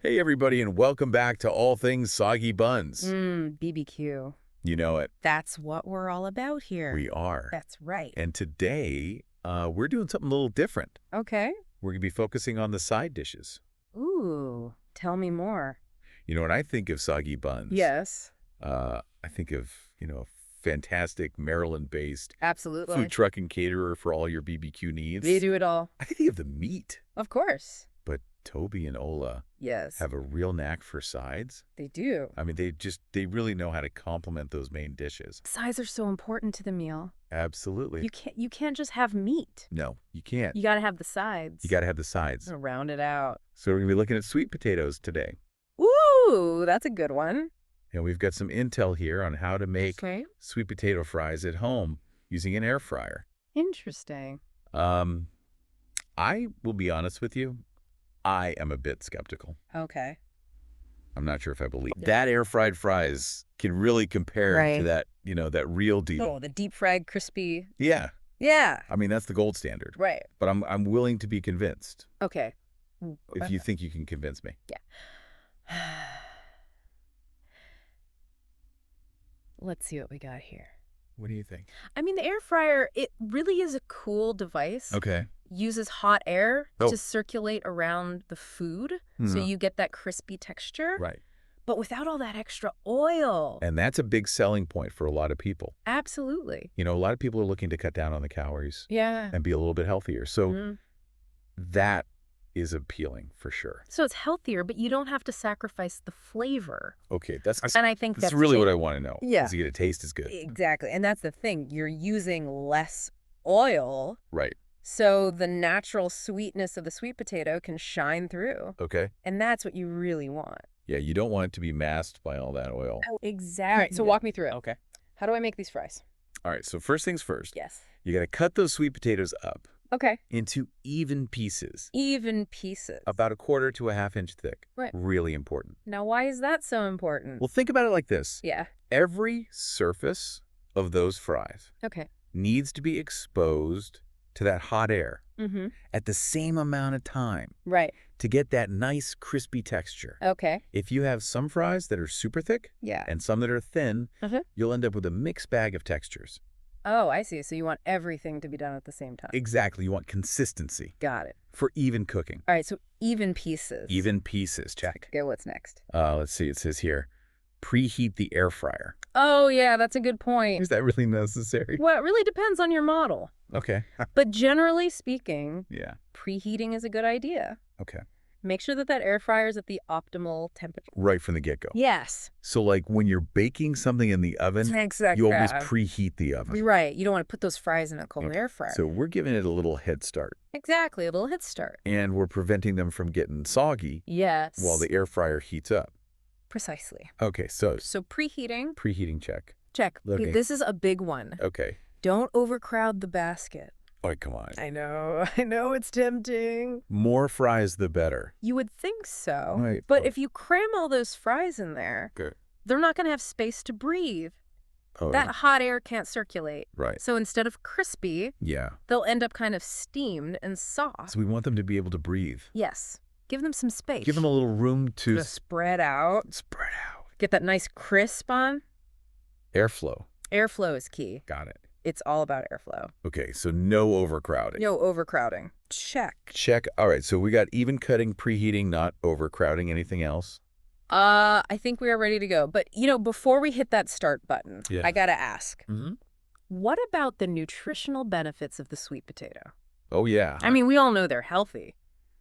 Hey, everybody, and welcome back to All Things Soggy Buns. BBQ. You know it. That's what we're all about here. We are. That's right. And today, we're doing something a little different. Okay. We're going to be focusing on the side dishes. Ooh, tell me more. You know, when I think of soggy buns, Yes. I think of, a fantastic Maryland-based Absolutely. food truck and caterer for all your BBQ needs. They do it all. I think of the meat. Of course. But Toby and Ola Yes. have a real knack for sides. They do. I mean, they really know how to complement those main dishes. Sides are so important to the meal. Absolutely. You can't just have meat. No, you can't. You got to have the sides. You got to have the sides. To round it out. So we're going to be looking at sweet potatoes today. Ooh, that's a good one. And we've got some intel here on how to make Okay. sweet potato fries at home using an air fryer. Interesting. I will be honest with you. I am a bit skeptical. Okay. I'm not sure if I believe that air fried fries can really compare to that, that real deal. Oh, the deep fried crispy. Yeah. Yeah. I mean, that's the gold standard. Right. But I'm willing to be convinced. Okay. If you think you can convince me. Yeah. Let's see what we got here. What do you think? I mean, the air fryer, it really is a cool device. Okay. Uses hot air Oh. to circulate around the food, so you get that crispy texture. Right. But without all that extra oil. And that's a big selling point for a lot of people. Absolutely. A lot of people are looking to cut down on the calories Yeah. and be a little bit healthier. So Mhm. that is appealing for sure. So it's healthier, but you don't have to sacrifice the flavor. Okay, that's And I think that's that's really what I want to know. Yeah. Is to get a taste as good. Exactly. And that's the thing. You're using less oil. Right. So the natural sweetness of the sweet potato can shine through. Okay. And that's what you really want. Yeah, you don't want it to be masked by all that oil. Oh, exactly. All right, so walk me through it. Okay. How do I make these fries? All right, so first things first. Yes. You got to cut those sweet potatoes up Okay. into even pieces. Even pieces. About 1/4 to a 1/2 inch thick. Right. Really important. Now, why is that so important? Well, think about it like this. Yeah. Every surface of those fries Okay. needs to be exposed to that hot air Mm-hmm. at the same amount of time Right. to get that nice crispy texture. Okay. If you have some fries that are super thick Yeah. and some that are thin, Uh-huh. you'll end up with a mixed bag of textures. Oh, I see. So you want everything to be done at the same time. Exactly. You want consistency Got it. for even cooking. All right, so even pieces. Even pieces. Check. Okay, what's next? Let's see. It says here, preheat the air fryer. Oh, yeah, that's a good point. Is that really necessary? Well, it really depends on your model. Okay. But generally speaking, Yeah. preheating is a good idea. Okay. Make sure that air fryer is at the optimal temperature. Right from the get-go. Yes. So like when you're baking something in the oven, Exactly. you always preheat the oven. Right. You don't want to put those fries in a cold air fryer. So we're giving it a little head start. Exactly. A little head start. And we're preventing them from getting soggy Yes. while the air fryer heats up. Precisely. Okay, so So preheating. preheating check. Check. Okay. This is a big one. Okay. Don't overcrowd the basket. Oh, come on. I know it's tempting. More fries, the better. You would think so. Right. But if you cram all those fries in there, Okay. they're not going to have space to breathe. Oh, That hot air can't circulate. right. So instead of crispy, Yeah. they'll end up kind of steamed and soft. So we want them to be able to breathe. Yes. Give them some space. Give them a little room to spread out. spread out. Get that nice crisp on. Airflow. Airflow is key. Got it. It's all about airflow. Okay, so no overcrowding. No overcrowding. Check. Check. All right, so we got even cutting, preheating, not overcrowding. Anything else? I think we are ready to go. But, before we hit that start button, Yeah. I got to ask, Mm-hmm. what about the nutritional benefits of the sweet potato? Oh, yeah. I mean, we all know they're healthy,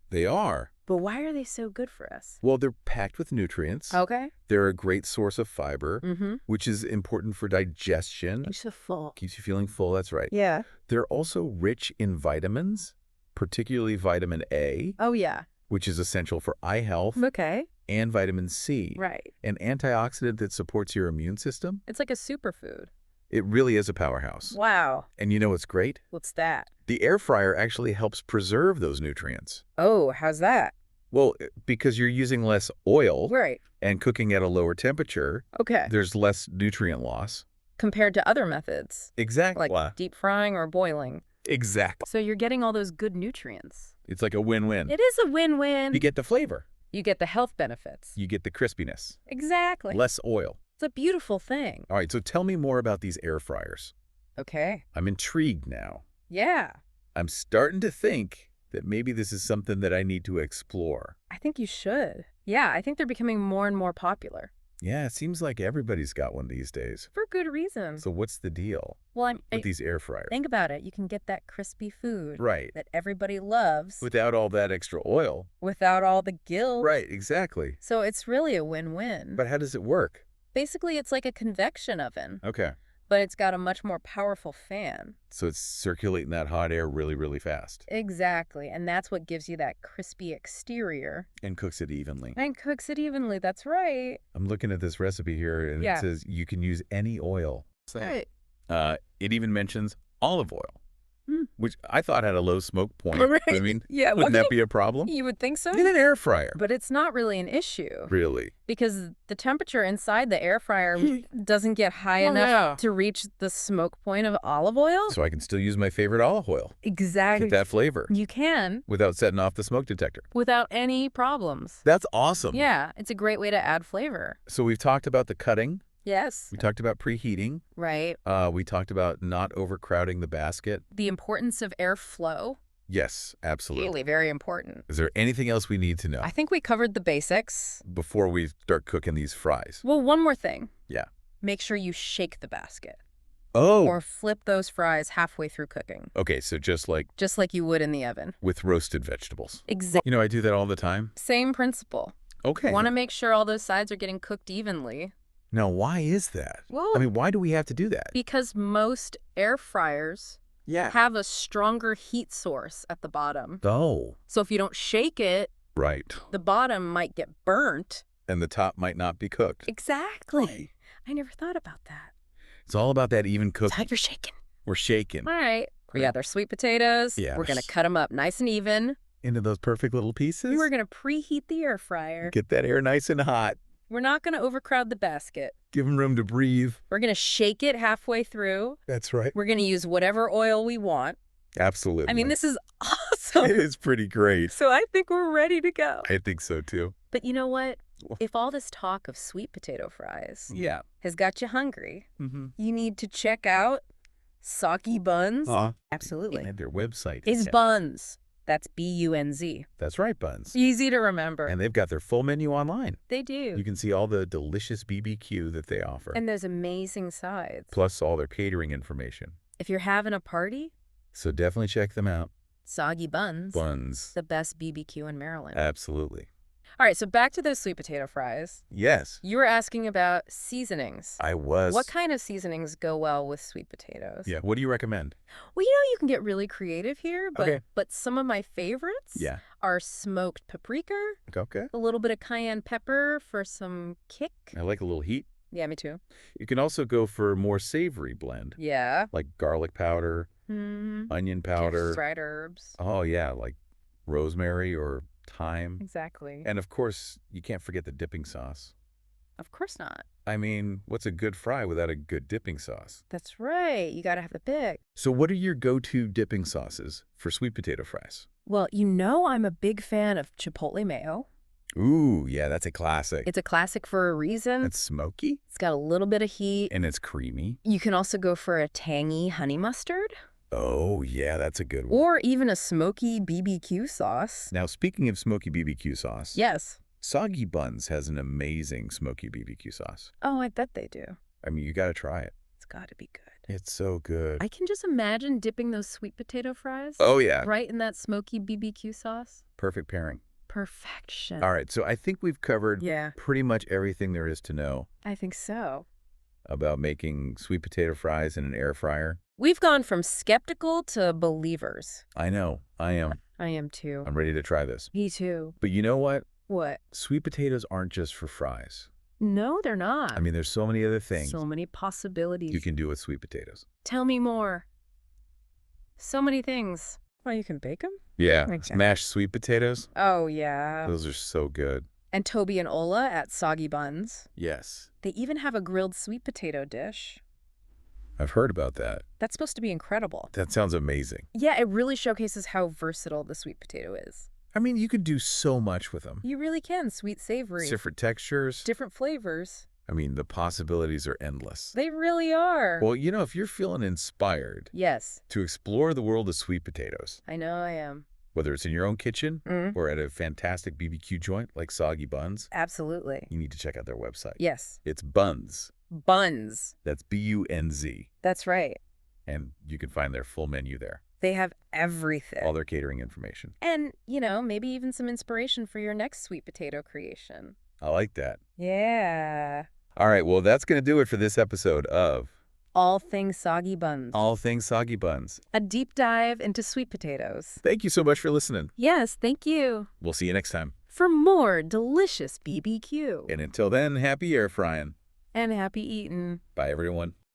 They are. but why are they so good for us? Well, they're packed with nutrients. Okay. They're a great source of fiber, Mm-hmm. which is important for digestion. You're so full. Keeps you feeling full. That's right. Yeah. They're also rich in vitamins, particularly vitamin A, Oh, yeah. which is essential for eye health, Okay. and vitamin C, Right. an antioxidant that supports your immune system. It's like a superfood. It really is a powerhouse. Wow. And you know what's great? What's that? The air fryer actually helps preserve those nutrients. Oh, how's that? Well, because you're using less oil Right. and cooking at a lower temperature, Okay. there's less nutrient loss. Compared to other methods, Exactly. like deep frying or boiling. Exactly. So you're getting all those good nutrients. It's like a win-win. It is a win-win. You get the flavor. You get the health benefits. You get the crispiness. Exactly. Less oil. It's a beautiful thing. All right, so tell me more about these air fryers. Okay. I'm intrigued now. Yeah. I'm starting to think that maybe this is something that I need to explore. I think you should. Yeah, I think they're becoming more and more popular. Yeah, it seems like everybody's got one these days. For good reason. So what's the deal Well, with these air fryers? think about it. You can get that crispy food Right. that everybody loves Without all that extra oil. without all the guilt. Right, exactly. So it's really a win-win. But how does it work? Basically, it's like a convection oven, Okay. but it's got a much more powerful fan. So it's circulating that hot air really, really fast. Exactly. And that's what gives you that crispy exterior. And cooks it evenly. And cooks it evenly. That's right. I'm looking at this recipe here, and Yeah. it says you can use any oil. Right. It even mentions olive oil, Hmm. which I thought had a low smoke point. Right. I mean, Yeah. wouldn't that be a problem? You would think so? In an air fryer. But it's not really an issue Really? because the temperature inside the air fryer doesn't get high Oh, enough yeah. to reach the smoke point of olive oil. So I can still use my favorite olive oil. Exactly. Get that flavor You can without setting off the smoke detector. without any problems. That's awesome. Yeah, it's a great way to add flavor. So we've talked about the cutting. Yes. We talked about preheating. Right. We talked about not overcrowding the basket. The importance of airflow. Yes, absolutely. Really very important. Is there anything else we need to know I think we covered the basics. before we start cooking these fries? Well, one more thing. Yeah. Make sure you shake the basket Oh. or flip those fries halfway through cooking, Okay, so just like just like you would in the oven. with roasted vegetables. Exactly. You know, I do that all the time. Same principle. Okay. Want to make sure all those sides are getting cooked evenly. Now, why is that? Well, I mean, why do we have to do that? because most air fryers Yeah. have a stronger heat source at the bottom. Oh. So if you don't shake it, Right. the bottom might get burnt. And the top might not be cooked. Exactly. I never thought about that. It's all about that even That's how cooking. you're shaking. We're shaking All right. We got our sweet potatoes. Yeah. We're going to cut them up nice and even. into those perfect little pieces. We're going to preheat the air fryer. Get that air nice and hot. We're not going to overcrowd the basket. Give them room to breathe. We're going to shake it halfway through. That's right. We're going to use whatever oil we want. Absolutely. I mean, this is It awesome. is pretty great. So I think we're ready to go. I think so too. But you know what? Well- If all this talk of sweet potato fries Yeah. has got you hungry, Mm-hmm. you need to check out Soggy Buns. Absolutely. And their website. It's Yeah. Buns. That's B-U-N-Z. That's right, Buns. Easy to remember. And they've got their full menu online. They do. You can see all the delicious BBQ that they offer, And there's amazing sides. plus all their catering information. If you're having a party, So definitely check them out. Soggy Buns. Buns. The best BBQ in Maryland. Absolutely. All right, so back to those sweet potato fries. Yes, You were asking about seasonings. I was. What kind of seasonings go well with sweet potatoes? Yeah. What do you recommend? Well, you can get really creative here, but Okay. but some of my favorites Yeah. are smoked paprika, Okay. a little bit of cayenne pepper for some kick. I like a little heat. Yeah, me too. You can also go for a more savory blend, Yeah. like garlic powder, Mm-hmm. onion powder. Fried herbs. Oh, yeah, like rosemary or thyme. Exactly. And of course, you can't forget the dipping sauce. Of course not. I mean, what's a good fry without a good dipping sauce? That's right. You got to have the pick. So what are your go-to dipping sauces for sweet potato fries? Well, I'm a big fan of Chipotle mayo. Ooh, yeah, that's a classic. It's a classic for a reason. It's smoky It's got a little bit of heat. and it's creamy. You can also go for a tangy honey mustard Oh, yeah, that's a good one. or even a smoky BBQ sauce. Now, speaking of smoky BBQ sauce, Yes. Soggy Buns has an amazing smoky BBQ sauce. Oh, I bet they do. I mean, you got to try it. It's got to be good. It's so good. I can just imagine dipping those sweet potato fries Oh, yeah. right in that smoky BBQ sauce. Perfect pairing. Perfection. All right, so I think we've covered Yeah, pretty much everything there is to know I think so. about making sweet potato fries in an air fryer. We've gone from skeptical to believers. I know, I am. I am too. I'm ready to try this. Me too. But you know what? What? Sweet potatoes aren't just for fries. No, they're not. I mean, there's so many other things so many possibilities. you can do with sweet potatoes. Tell me more. So many things. Well, you can bake them? Yeah, Exactly. mashed sweet potatoes. Oh, yeah. Those are so good. And Toby and Ola at Soggy Buns. Yes, They even have a grilled sweet potato dish. I've heard about that. That's supposed to be incredible. That sounds amazing. Yeah, it really showcases how versatile the sweet potato is. I mean, you could do so much with them. You really can. Sweet, savory. Different textures. Different flavors. I mean, the possibilities are endless. They really are. Well, you know, if you're feeling inspired Yes. to explore the world of sweet potatoes, I know I am. whether it's in your own kitchen or at a fantastic BBQ joint like Soggy Buns, Absolutely. you need to check out their website. Yes. It's Buns. Buns. That's B-U-N-Z. That's right. And you can find their full menu there. They have everything. All their catering information. And, you know, maybe even some inspiration for your next sweet potato creation. I like that. Yeah. All right, well, that's going to do it for this episode of All Things Soggy Buns. All Things Soggy Buns. A deep dive into sweet potatoes. Thank you so much for listening. Yes, thank you. We'll see you next time. For more delicious BBQ. And until then, happy air frying. And happy eating. Bye, everyone.